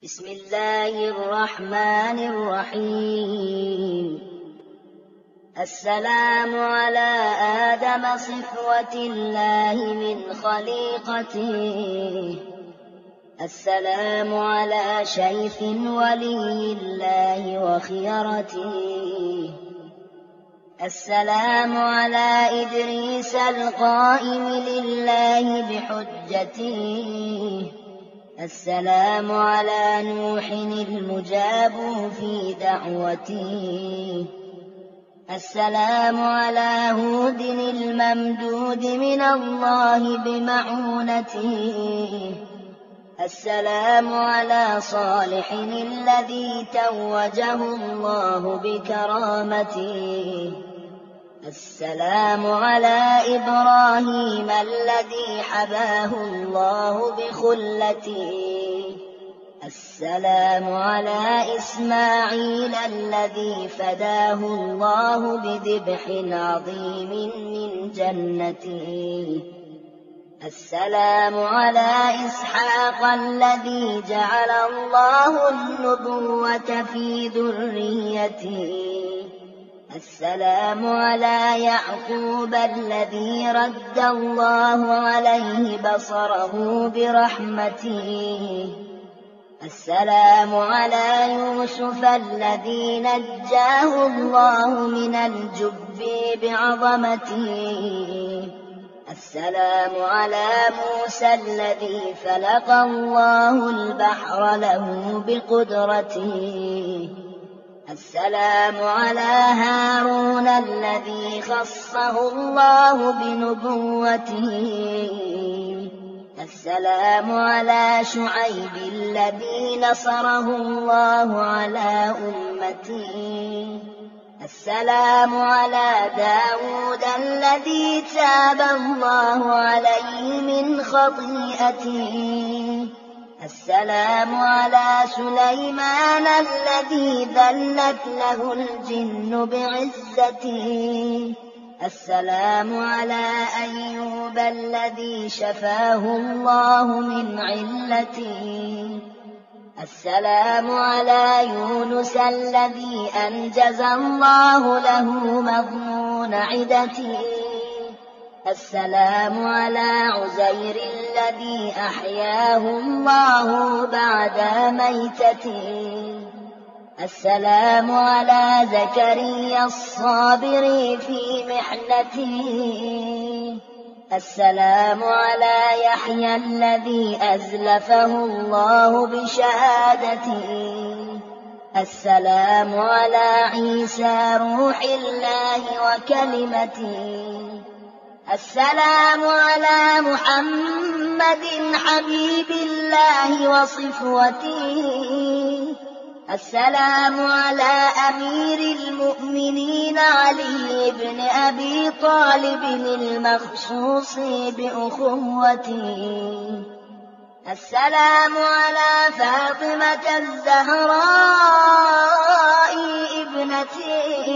بسم الله الرحمن الرحيم. السلام على آدم صفوة الله من خليقته، السلام على شيخ ولي الله وخيرته، السلام على إدريس القائم لله بحجته، السلام على نوح المجاب في دعوته، السلام على هود الممدود من الله بمعونته، السلام على صالح الذي توجه الله بكرامته، السلام على إبراهيم الذي حباه الله بخلته، السلام على إسماعيل الذي فداه الله بذبح عظيم من جنته، السلام على إسحاق الذي جعل الله النبوة في ذريته، السلام على يعقوب الذي رد الله عليه بصره برحمته، السلام على يوسف الذي نجاه الله من الجب بعظمته، السلام على موسى الذي فلق الله البحر له بقدرته، السلام على هارون الذي خصه الله بنبوته، السلام على شعيب الذي نصره الله على أمته، السلام على داود الذي تاب الله عليه من خطيئته، السلام على سليمان الذي ذلت له الجن بعزته، السلام على أيوب الذي شفاه الله من علته، السلام على يونس الذي أنجز الله له مضمون عدته، السلام على عزير الذي أحياه الله بعد ميتته، السلام على زكريا الصابر في محنته، السلام على يحيى الذي أزلفه الله بشهادته، السلام على عيسى روح الله وكلمته، السلام على محمد حبيب الله وصفوته، السلام على أمير المؤمنين علي بن أبي طالب المخصوص بأخوته، السلام على فاطمة الزهراء ابنته،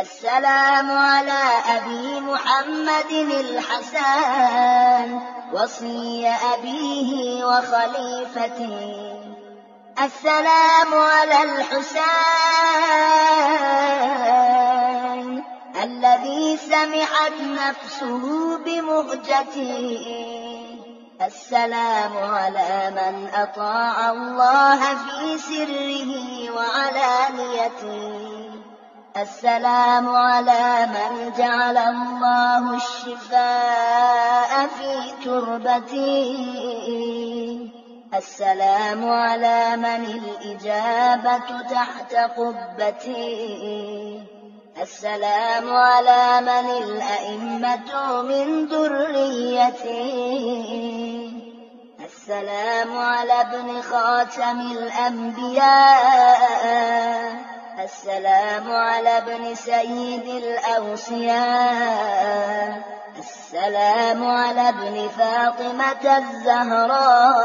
السلام على أبي محمد الحسن وصي أبيه وخليفته، السلام على الحسين الذي سمحت نفسه بمهجته، السلام على من أطاع الله في سره وعلانيته، السلام على من جعل الله الشفاء في تربته، السلام على من الإجابة تحت قبته، السلام على من الأئمة من ذريته، السلام على ابن خاتم الأنبياء، السلام على ابن سيد الأوصياء، السلام على ابن فاطمة الزهراء،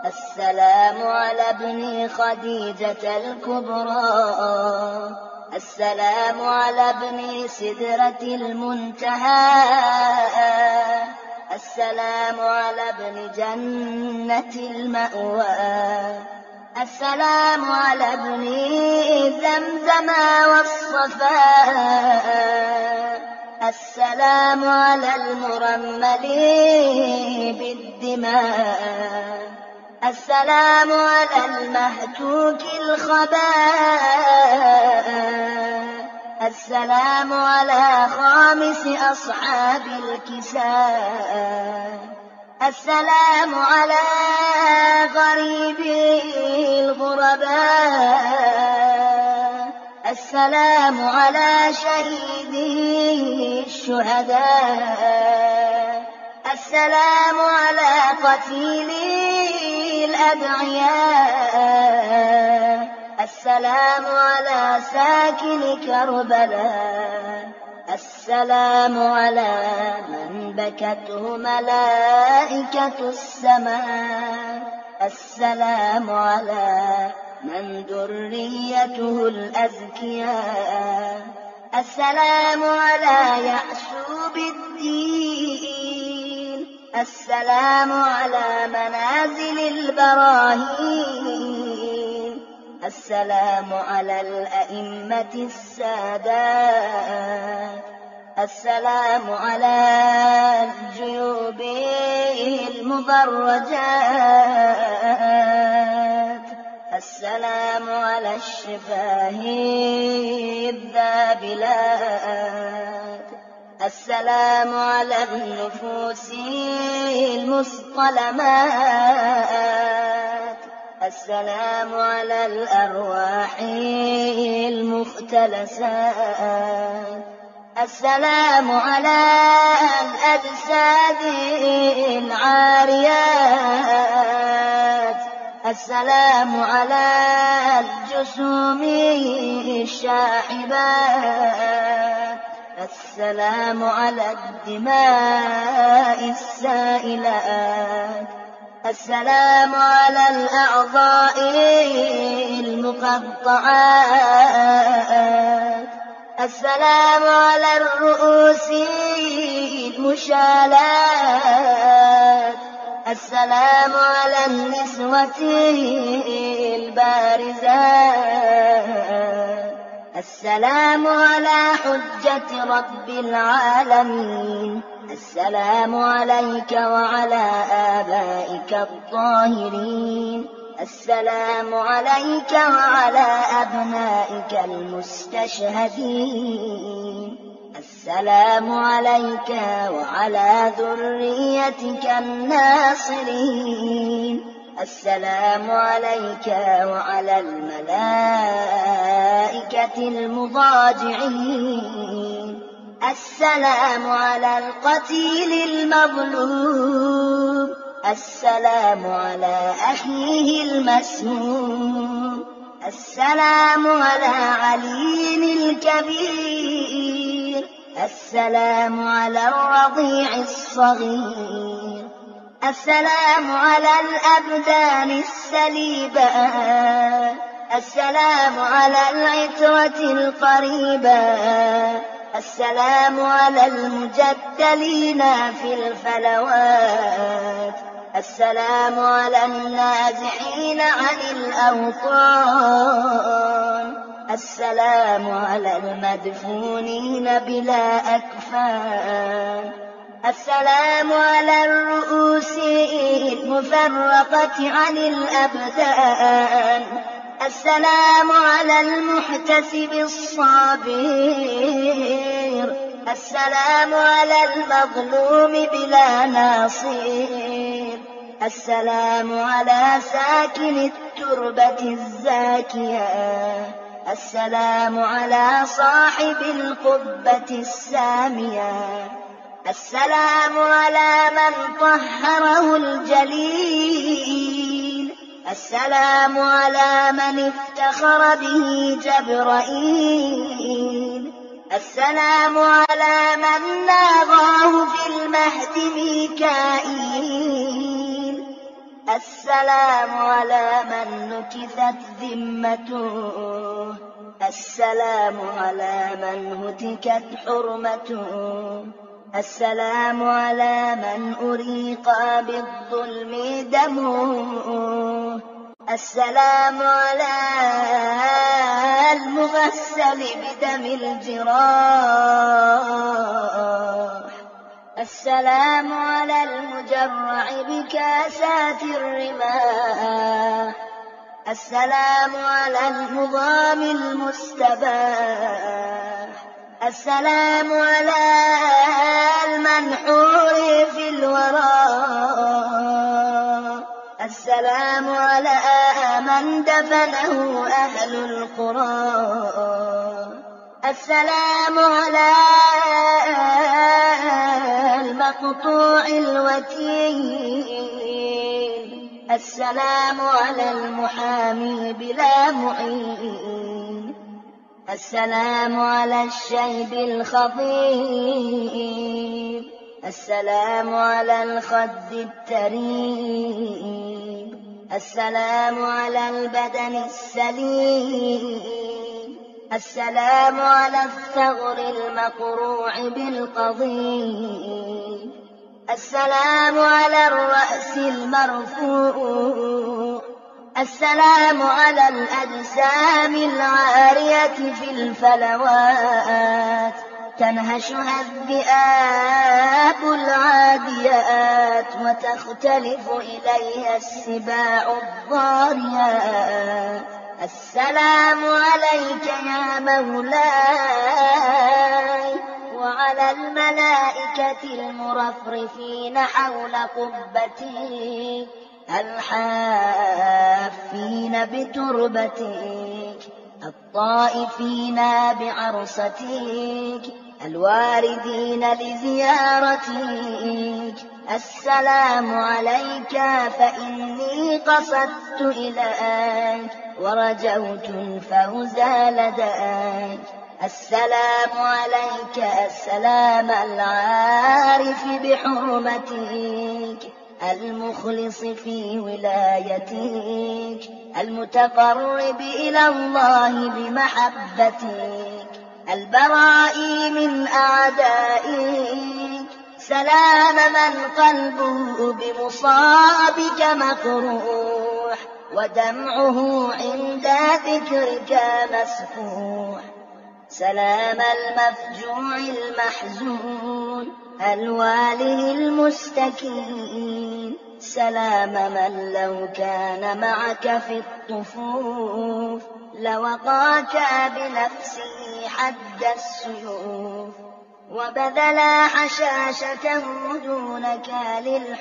السلام على ابن خديجة الكبرى، السلام على ابن سدرة المنتهى، السلام على ابن جنة المأوى السلام على ابن زمزم والصفاء السلام على المرمل بالدماء السلام على المهتوك الخباء السلام على خامس أصحاب الكساء السلام على غريبي الغرباء السلام على شهيدي الشهداء السلام على قتيلي الأدعياء السلام على ساكن كربلاء السلام على من بكته ملائكة السماء السلام على من ذريته الأزكياء السلام على يعشوب الدين السلام على منازل البراهين السلام على الأئمة السادات السلام على الجيوب المضرجات السلام على الشفاه الذابلات السلام على النفوس المصطلمات السلام على الأرواح المختلسات السلام على الأجساد العاريات السلام على الجسوم الشاحبات السلام على الدماء السائلات السلام على الأعضاء المقطعات السلام على الرؤوس المشالات السلام على النسوة البارزات السلام على حجة رب العالمين السلام عليك وعلى آبائك الطاهرين السلام عليك وعلى أبنائك المستشهدين السلام عليك وعلى ذريتك الناصرين السلام عليك وعلى الملائكة المضاجعين السلام على القتيل المظلوم السلام على أخيه المسموم السلام على علي الكبير السلام على الرضيع الصغير السلام على الأبدان السليبة السلام على العترة القريبة السلام على المجدلين في الفلوات السلام على النازحين عن الأوطان السلام على المدفونين بلا أكفان السلام على الرؤوس المفرقة عن الأبدان السلام على المحتسب الصابر السلام على المظلوم بلا ناصير السلام على ساكن التربة الزاكية السلام على صاحب القبة السامية السلام على من طهره الجليل السلام على من افتخر به جبرائيل السلام على من ناغاه في المهد ميكائيل السلام على من نكثت ذمته السلام على من هتكت حرمته السلام على من أريق بالظلم دمه، السلام على المغسل بدم الجراح، السلام على المجرع بكاسات الرماح، السلام على المضام المستباح، السلام على المنحور في الوراء، السلام على من دفنه أهل القرى، السلام على المقطوع الوتين، السلام على المحامي بلا معين، السلام على الشيب الخضيب، السلام على الخد التريب، السلام على البدن السليم، السلام على الثغر المقروع بالقضيب، السلام على الرأس المرفوع، السلام على الأجسام العارية في الفلوات تنهشها الذئاب العاديات وتختلف إليها السباع الضاريات. السلام عليك يا مولاي وعلى الملائكة المرفرفين حول قبتك الحافين بتربتك الطائفين بعرستك الواردين لزيارتك. السلام عليك فإني قصدت إليك ورجوت الفوز لديك. السلام عليك السلام العارف بحرمتك المخلص في ولايتك المتقرب إلى الله بمحبتك البراء من أعدائك. سلام من قلبه بمصابك مقروح ودمعه عند ذكرك مسفوح. سلام المفجوع المحزون الواله المستكين. سلام من لو كان معك في الطفوف لوقاك بنفسه حد السيوف وبذل حشاشته دونك للحب